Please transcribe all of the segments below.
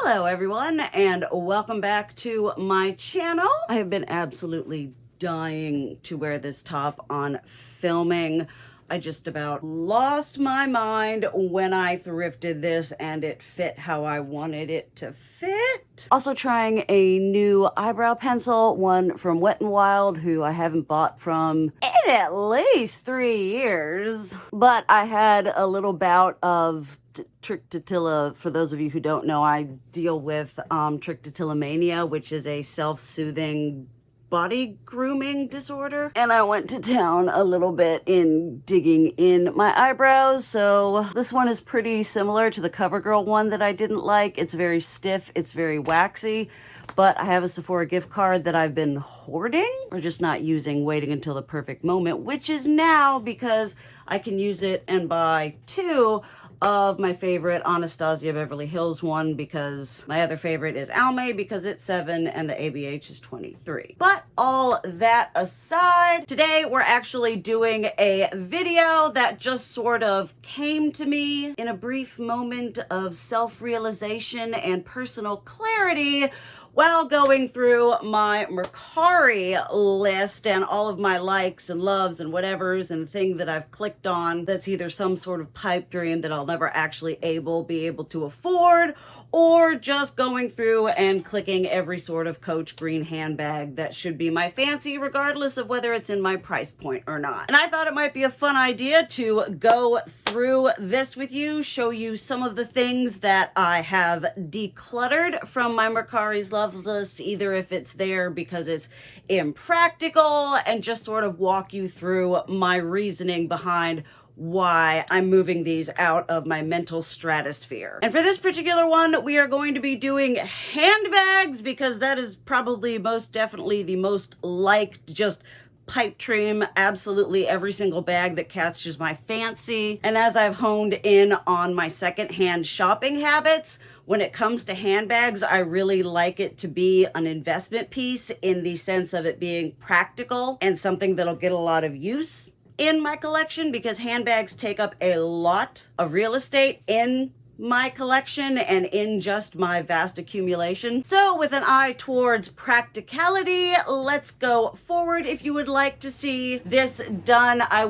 Hello everyone and welcome back to my channel. I have been absolutely dying to wear this top on filming. I just about lost my mind when I thrifted this and it fit how I wanted it to fit. Also trying a new eyebrow pencil, one from Wet n Wild, who I haven't bought from in at least 3 years. But I had a little bout of trichotillomania. For those of you who don't know, I deal with trichotillomania, which is a self-soothing body grooming disorder, and I went to town a little bit in digging in my eyebrows. So this one is pretty similar to the CoverGirl one that I didn't like. It's very stiff, it's very waxy, but I have a Sephora gift card that I've been hoarding or just not using, waiting until the perfect moment, which is now, because I can use it and buy two of my favorite Anastasia Beverly Hills one, because my other favorite is Almay because it's 7 and the ABH is 23. But all that aside, today we're actually doing a video that just sort of came to me in a brief moment of self-realization and personal clarity while going through my Mercari list and all of my likes and loves and whatevers and thing that I've clicked on that's either some sort of pipe dream that I'll never actually be able to afford, or just going through and clicking every sort of Coach green handbag that should be my fancy, regardless of whether it's in my price point or not. And I thought it might be a fun idea to go through this with you, show you some of the things that I have decluttered from my Mercari's love list, either if it's there because it's impractical, and just sort of walk you through my reasoning behind why I'm moving these out of my mental stratosphere. And for this particular one, we are going to be doing handbags, because that is probably most definitely the most liked, just pipe dream, absolutely every single bag that catches my fancy. And as I've honed in on my secondhand shopping habits, when it comes to handbags, I really like it to be an investment piece, in the sense of it being practical and something that'll get a lot of use in my collection, because handbags take up a lot of real estate in my collection and in just my vast accumulation. So with an eye towards practicality, let's go forward. If you would like to see this done, I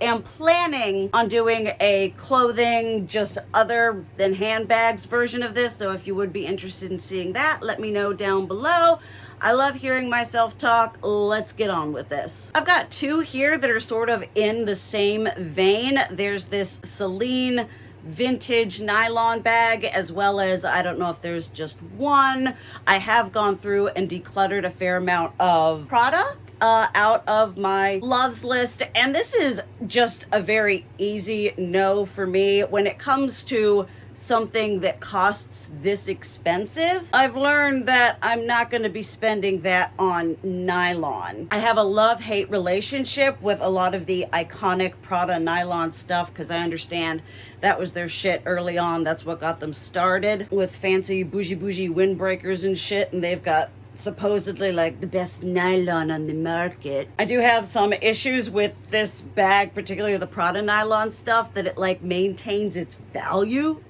am planning on doing a clothing just other than handbags version of this. So if you would be interested in seeing that, let me know down below. I love hearing myself talk. Let's get on with this. I've got two here that are sort of in the same vein. There's this Seline vintage nylon bag, as well as, I don't know if there's just one. I have gone through and decluttered a fair amount of Prada out of my loves list, and this is just a very easy no for me. When it comes to something that costs this expensive, I've learned that I'm not going to be spending that on nylon. I have a love-hate relationship with a lot of the iconic Prada nylon stuff, because I understand that was their shit early on. That's what got them started with fancy bougie windbreakers and shit, and they've got supposedly like the best nylon on the market. I do have some issues with this bag, particularly the Prada nylon stuff, that it like maintains its value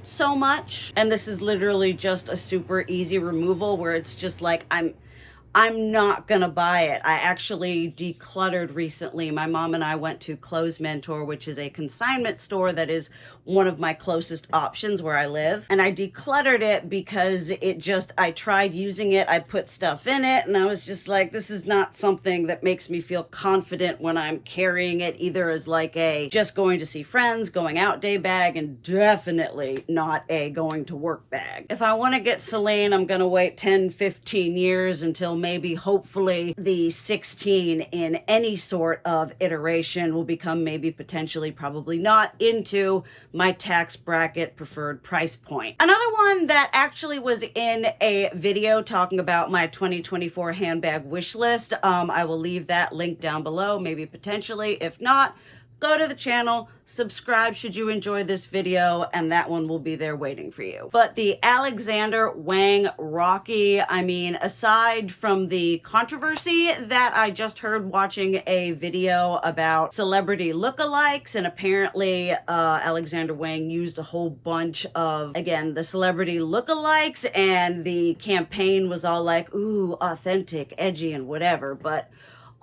so much. And this is literally just a super easy removal, where it's just like, I'm not gonna buy it. I actually decluttered recently. My mom and I went to Clothes Mentor, which is a consignment store that is one of my closest options where I live. And I decluttered it because I tried using it. I put stuff in it and I was just like, this is not something that makes me feel confident when I'm carrying it, either as like a just going to see friends, going out day bag, and definitely not a going to work bag. If I want to get Seline, I'm gonna wait 10, 15 years until maybe hopefully the 16 in any sort of iteration will become maybe potentially probably not into my tax bracket preferred price point. Another one that actually was in a video talking about my 2024 handbag wish list, I will leave that link down below, maybe potentially. If not, go to the channel, subscribe should you enjoy this video, and that one will be there waiting for you. But the Alexander Wang Rocky, I mean, aside from the controversy that I just heard watching a video about celebrity lookalikes, and apparently Alexander Wang used a whole bunch of, again, the celebrity lookalikes, and the campaign was all like, ooh, authentic, edgy, and whatever, but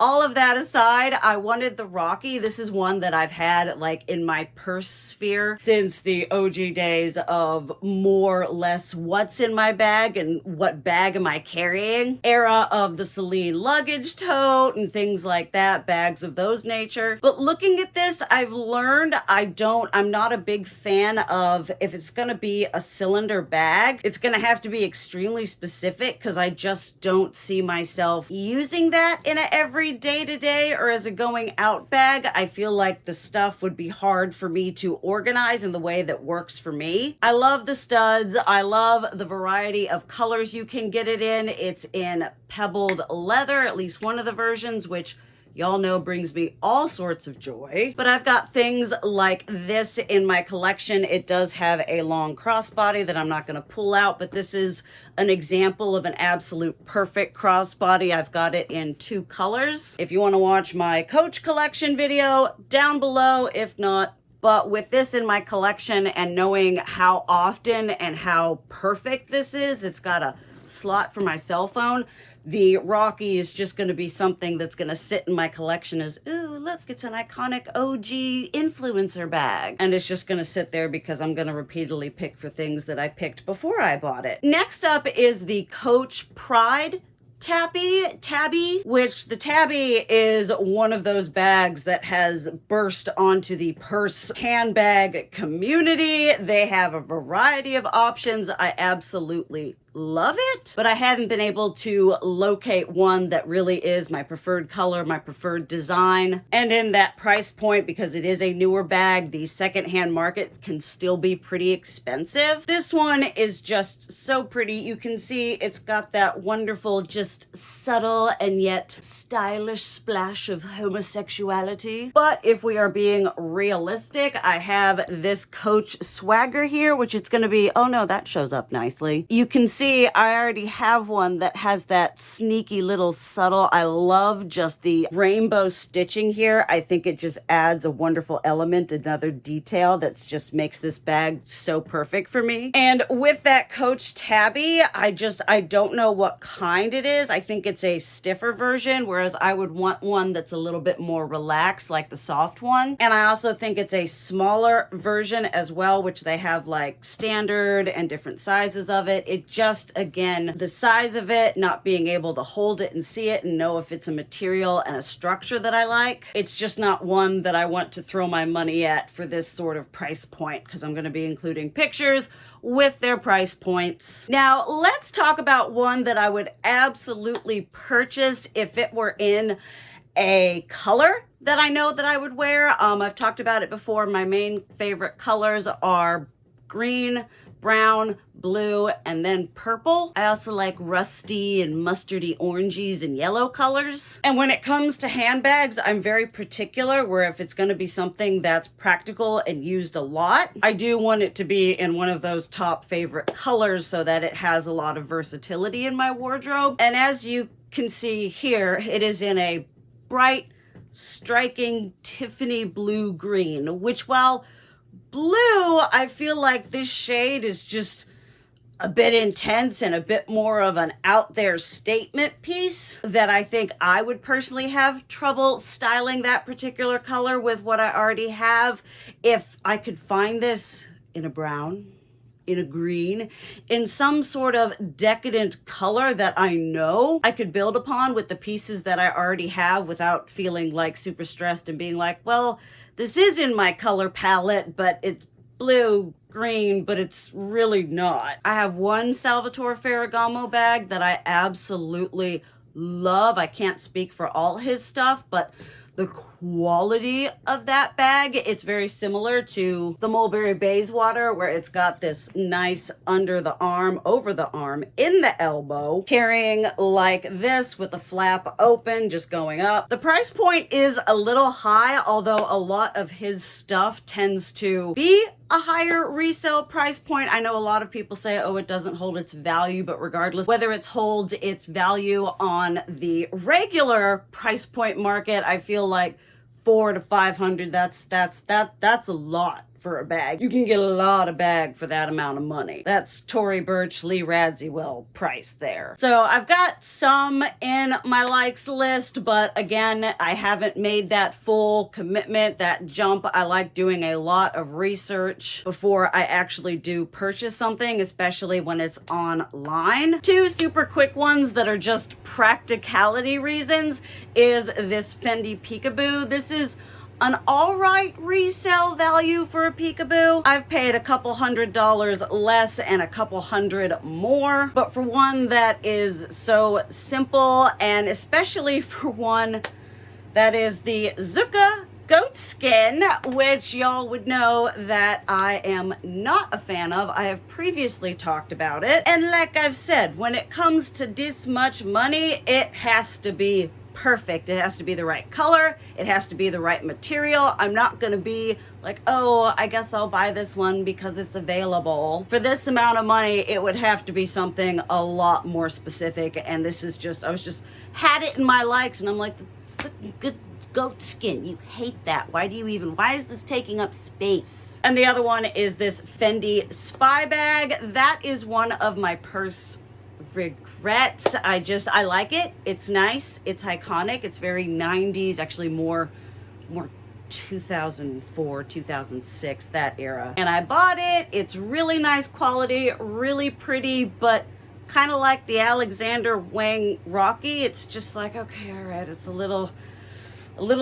all of that aside, I wanted the Rocky. This is one that I've had like in my purse sphere since the OG days of more or less what's in my bag and what bag am I carrying era of the Seline luggage tote and things like that, bags of those nature. But looking at this, I've learned I'm not a big fan of, if it's gonna be a cylinder bag, it's gonna have to be extremely specific because I just don't see myself using that in a every day-to-day or as a going out bag. I feel like the stuff would be hard for me to organize in the way that works for me. I love the studs. I love the variety of colors you can get it in. It's in pebbled leather, at least one of the versions, which y'all know brings me all sorts of joy. But I've got things like this in my collection. It does have a long crossbody that I'm not going to pull out, but this is an example of an absolute perfect crossbody. I've got it in 2 colors. If you want to watch my Coach collection video, down below. If not, but with this in my collection and knowing how often and how perfect this is, it's got a slot for my cell phone. The Rocky is just going to be something that's going to sit in my collection as, ooh, look, it's an iconic OG influencer bag. And it's just going to sit there because I'm going to repeatedly pick for things that I picked before I bought it. Next up is the Coach Pride tabby, which the tabby is one of those bags that has burst onto the purse handbag community. They have a variety of options. I absolutely love it, but I haven't been able to locate one that really is my preferred color, my preferred design, and in that price point, because it is a newer bag, the secondhand market can still be pretty expensive. This one is just so pretty. You can see it's got that wonderful, just subtle and yet stylish splash of homosexuality. But if we are being realistic, I have this Coach swagger here, which it's going to be, oh no, that shows up nicely. You can see I already have one that has that sneaky little subtle. I love just the rainbow stitching here. I think it just adds a wonderful element, another detail that's just makes this bag so perfect for me. And with that Coach tabby, I don't know what kind it is. I think it's a stiffer version, whereas I would want one that's a little bit more relaxed, like the soft one. And I also think it's a smaller version as well, which they have like standard and different sizes of it. It just, again, the size of it, not being able to hold it and see it and know if it's a material and a structure that I like. It's just not one that I want to throw my money at for this sort of price point, because I'm going to be including pictures with their price points. Now, let's talk about one that I would absolutely purchase if it were in a color that I know that I would wear. I've talked about it before. My main favorite colors are green, brown, blue, and then purple. I also like rusty and mustardy oranges and yellow colors. And when it comes to handbags, I'm very particular where if it's going to be something that's practical and used a lot, I do want it to be in one of those top favorite colors so that it has a lot of versatility in my wardrobe. And as you can see here, it is in a bright, striking Tiffany blue green, which, while blue, I feel like this shade is just a bit intense and a bit more of an out there statement piece that I think I would personally have trouble styling that particular color with what I already have. If I could find this in a brown, in a green, in some sort of decadent color that I know I could build upon with the pieces that I already have without feeling like super stressed and being like, well, this is in my color palette, but it's blue, green, but it's really not. I have one Salvatore Ferragamo bag that I absolutely love. I can't speak for all his stuff, but the quality of that bag. It's very similar to the Mulberry Bayswater, where it's got this nice under the arm, over the arm, in the elbow, carrying like this with the flap open, just going up. The price point is a little high, although a lot of his stuff tends to be a higher resale price point. I know a lot of people say, oh, it doesn't hold its value, but regardless, whether it holds its value on the regular price point market, I feel like $400 to $500, that's a lot for a bag. You can get a lot of bag for that amount of money. That's Tory Burch, Lee Radziwill price there. So I've got some in my likes list, but again, I haven't made that full commitment, that jump. I like doing a lot of research before I actually do purchase something, especially when it's online. Two super quick ones that are just practicality reasons is this Fendi Peekaboo. This is an all right resale value for a peekaboo. I've paid a couple $100 less and a couple $100 more, but for one that is so simple, and especially for one that is the Zucca goat skin, which y'all would know that I am not a fan of. I have previously talked about it. And like I've said, when it comes to this much money, it has to be perfect. It has to be the right color. It has to be the right material. I'm not going to be like, oh, I guess I'll buy this one because it's available. For this amount of money, it would have to be something a lot more specific. And this is just, I was just had it in my likes and I'm like, the good goat skin. You hate that. Why is this taking up space? And the other one is this Fendi spy bag. That is one of my purse regrets. I like it. It's nice. It's iconic. It's very 90s, actually more 2004, 2006, that era. And I bought it. It's really nice quality, really pretty, but kind of like the Alexander Wang Rocky. It's just like, okay, all right, it's a little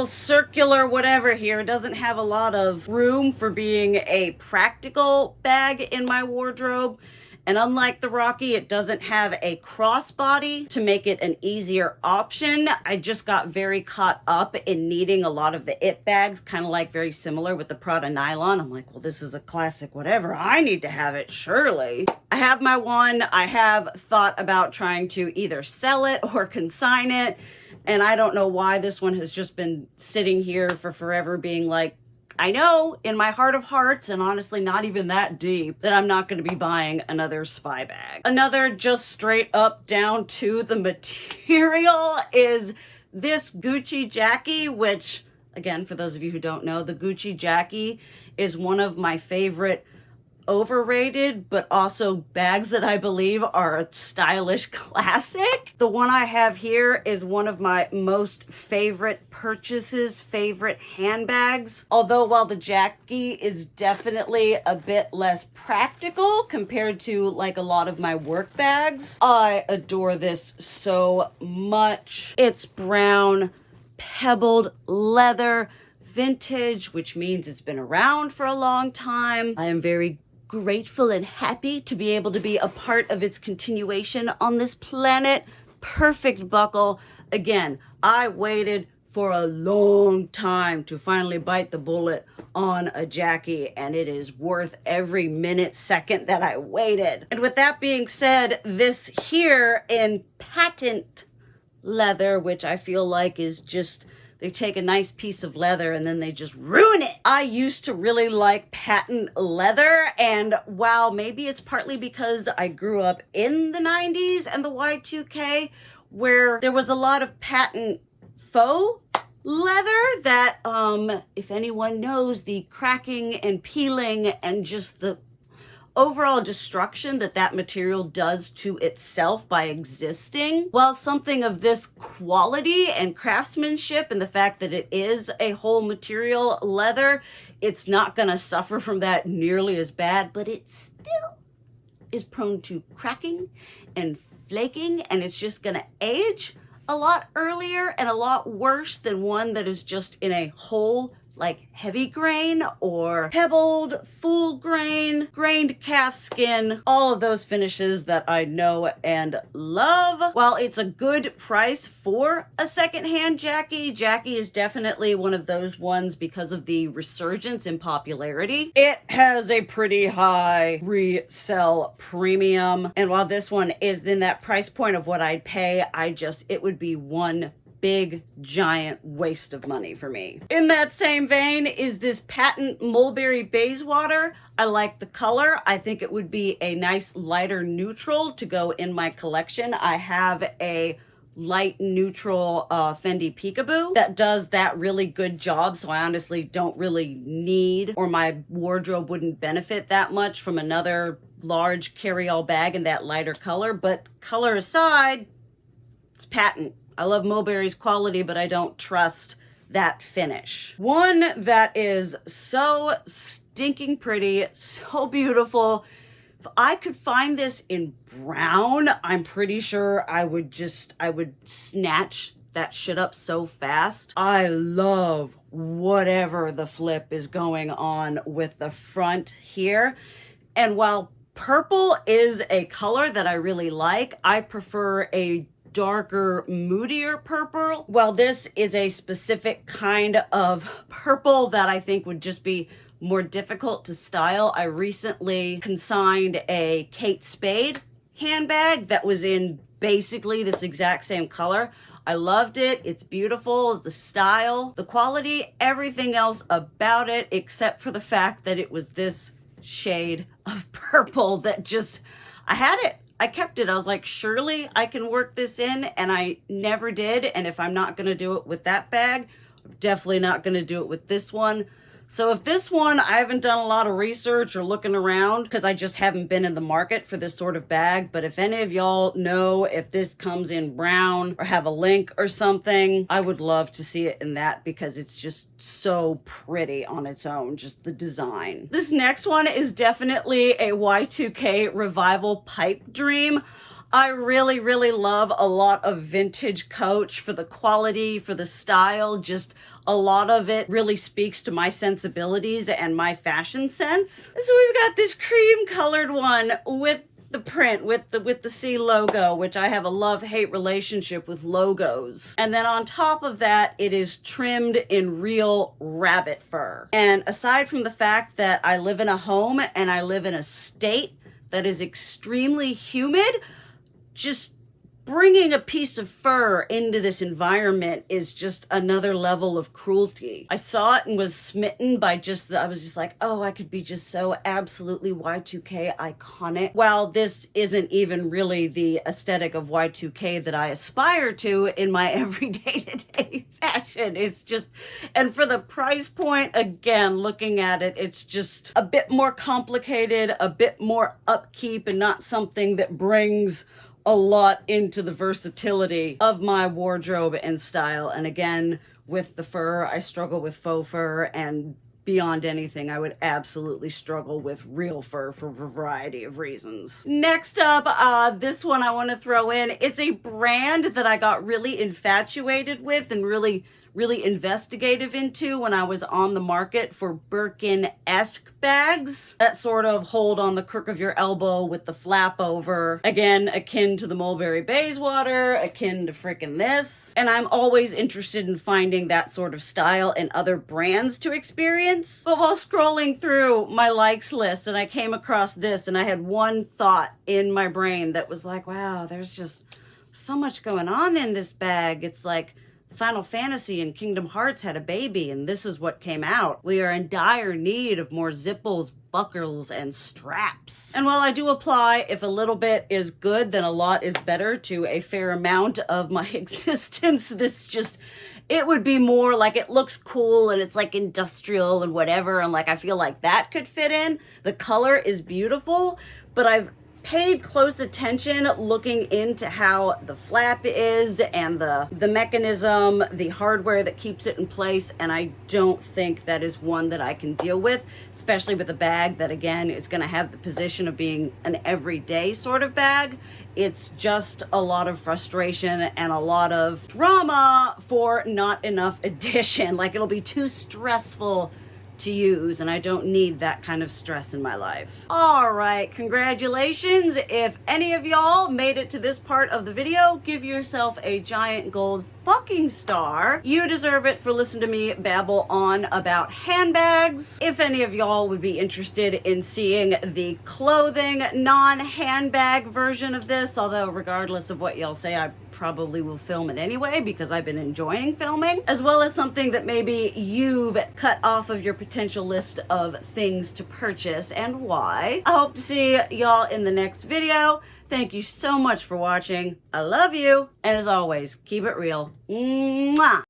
circular whatever here. It doesn't have a lot of room for being a practical bag in my wardrobe. And unlike the Rocky, it doesn't have a crossbody to make it an easier option. I just got very caught up in needing a lot of the it bags, kind of like very similar with the Prada nylon. I'm like, well, this is a classic, whatever. I need to have it, surely. I have my one. I have thought about trying to either sell it or consign it. And I don't know why this one has just been sitting here for forever being like, I know in my heart of hearts, and honestly not even that deep, that I'm not going to be buying another spy bag. Another just straight up down to the material is this Gucci Jackie, which again, for those of you who don't know, the Gucci Jackie is one of my favorite overrated, but also bags that I believe are a stylish classic. The one I have here is one of my most favorite purchases, favorite handbags. Although while the Jackie is definitely a bit less practical compared to like a lot of my work bags, I adore this so much. It's brown, pebbled leather, vintage, which means it's been around for a long time. I am very grateful and happy to be able to be a part of its continuation on this planet. Perfect buckle. Again, I waited for a long time to finally bite the bullet on a Jackie, and it is worth every minute, second that I waited. And with that being said, this here in patent leather, which I feel like is just, they take a nice piece of leather and then they just ruin it. I used to really like patent leather, and while maybe it's partly because I grew up in the 90s and the Y2K, where there was a lot of patent faux leather that, if anyone knows, the cracking and peeling and just the overall destruction that that material does to itself by existing. While something of this quality and craftsmanship and the fact that it is a whole material leather, it's not gonna suffer from that nearly as bad, but it still is prone to cracking and flaking, and it's just gonna age a lot earlier and a lot worse than one that is just in a whole like heavy grain or pebbled, full grain, grained calf skin, all of those finishes that I know and love. While it's a good price for a secondhand Jackie, Jackie is definitely one of those ones because of the resurgence in popularity. It has a pretty high resell premium. And while this one is in that price point of what I'd pay, it would be one big giant waste of money for me. In that same vein is this patent Mulberry Bayswater. I like the color. I think it would be a nice lighter neutral to go in my collection. I have a light neutral Fendi Peekaboo that does that really good job, so I honestly don't really need, or my wardrobe wouldn't benefit that much from another large carry-all bag in that lighter color. But color aside, it's patent. I love Mulberry's quality, but I don't trust that finish. One that is so stinking pretty, so beautiful. If I could find this in brown, I'm pretty sure I would snatch that shit up so fast. I love whatever the flip is going on with the front here. And while purple is a color that I really like, I prefer a darker, moodier purple. Well, this is a specific kind of purple that I think would just be more difficult to style. I recently consigned a Kate Spade handbag that was in basically this exact same color. I loved it. It's beautiful. The style, the quality, everything else about it, except for the fact that it was this shade of purple that just, I had it. I kept it. I was like, surely I can work this in, and I never did. And if I'm not going to do it with that bag, I'm definitely not going to do it with this one. So if this one, I haven't done a lot of research or looking around because I just haven't been in the market for this sort of bag. But if any of y'all know if this comes in brown or have a link or something, I would love to see it in that because it's just so pretty on its own, just the design. This next one is definitely a Y2K revival pipe dream. I really, really love a lot of vintage Coach for the quality, for the style. Just a lot of it really speaks to my sensibilities and my fashion sense. So we've got this cream colored one with the print, with the C logo, which I have a love-hate relationship with logos. And then on top of that, it is trimmed in real rabbit fur. And aside from the fact that I live in a home and I live in a state that is extremely humid, just bringing a piece of fur into this environment is just another level of cruelty. I saw it and was smitten by I was just like, oh, I could be just so absolutely Y2K iconic. While this isn't even really the aesthetic of Y2K that I aspire to in my everyday to-day fashion. It's just, and for the price point, again, looking at it, it's just a bit more complicated, a bit more upkeep, and not something that brings a lot into the versatility of my wardrobe and style. And again, with the fur, I struggle with faux fur, and beyond anything, I would absolutely struggle with real fur for a variety of reasons. Next up, this one I want to throw in. It's a brand that I got really infatuated with and really investigative into when I was on the market for Birkin-esque bags that sort of hold on the crook of your elbow with the flap over. Again, akin to the Mulberry Bayswater, akin to frickin' this. And I'm always interested in finding that sort of style in other brands to experience. But while scrolling through my likes list, and I came across this, and I had one thought in my brain that was like, wow, there's just so much going on in this bag. It's like Final Fantasy and Kingdom Hearts had a baby, and this is what came out. We are in dire need of more zipples, buckles, and straps. And while I do apply, if a little bit is good, then a lot is better to a fair amount of my existence, it would be more like it looks cool and it's like industrial and whatever, and like I feel like that could fit in. The color is beautiful, but I've paid close attention looking into how the flap is and the mechanism, the hardware that keeps it in place, and I don't think that is one that I can deal with, especially with a bag that, again, is going to have the position of being an everyday sort of bag. It's just a lot of frustration and a lot of drama for not enough addition. Like, it'll be too stressful to use, and I don't need that kind of stress in my life. All right, congratulations. If any of y'all made it to this part of the video, give yourself a giant gold fucking star. You deserve it for listening to me babble on about handbags. If any of y'all would be interested in seeing the clothing non-handbag version of this, although regardless of what y'all say, I probably will film it anyway because I've been enjoying filming, as well as something that maybe you've cut off of your potential list of things to purchase and why. I hope to see y'all in the next video. Thank you so much for watching. I love you. And as always, keep it real. Mwah!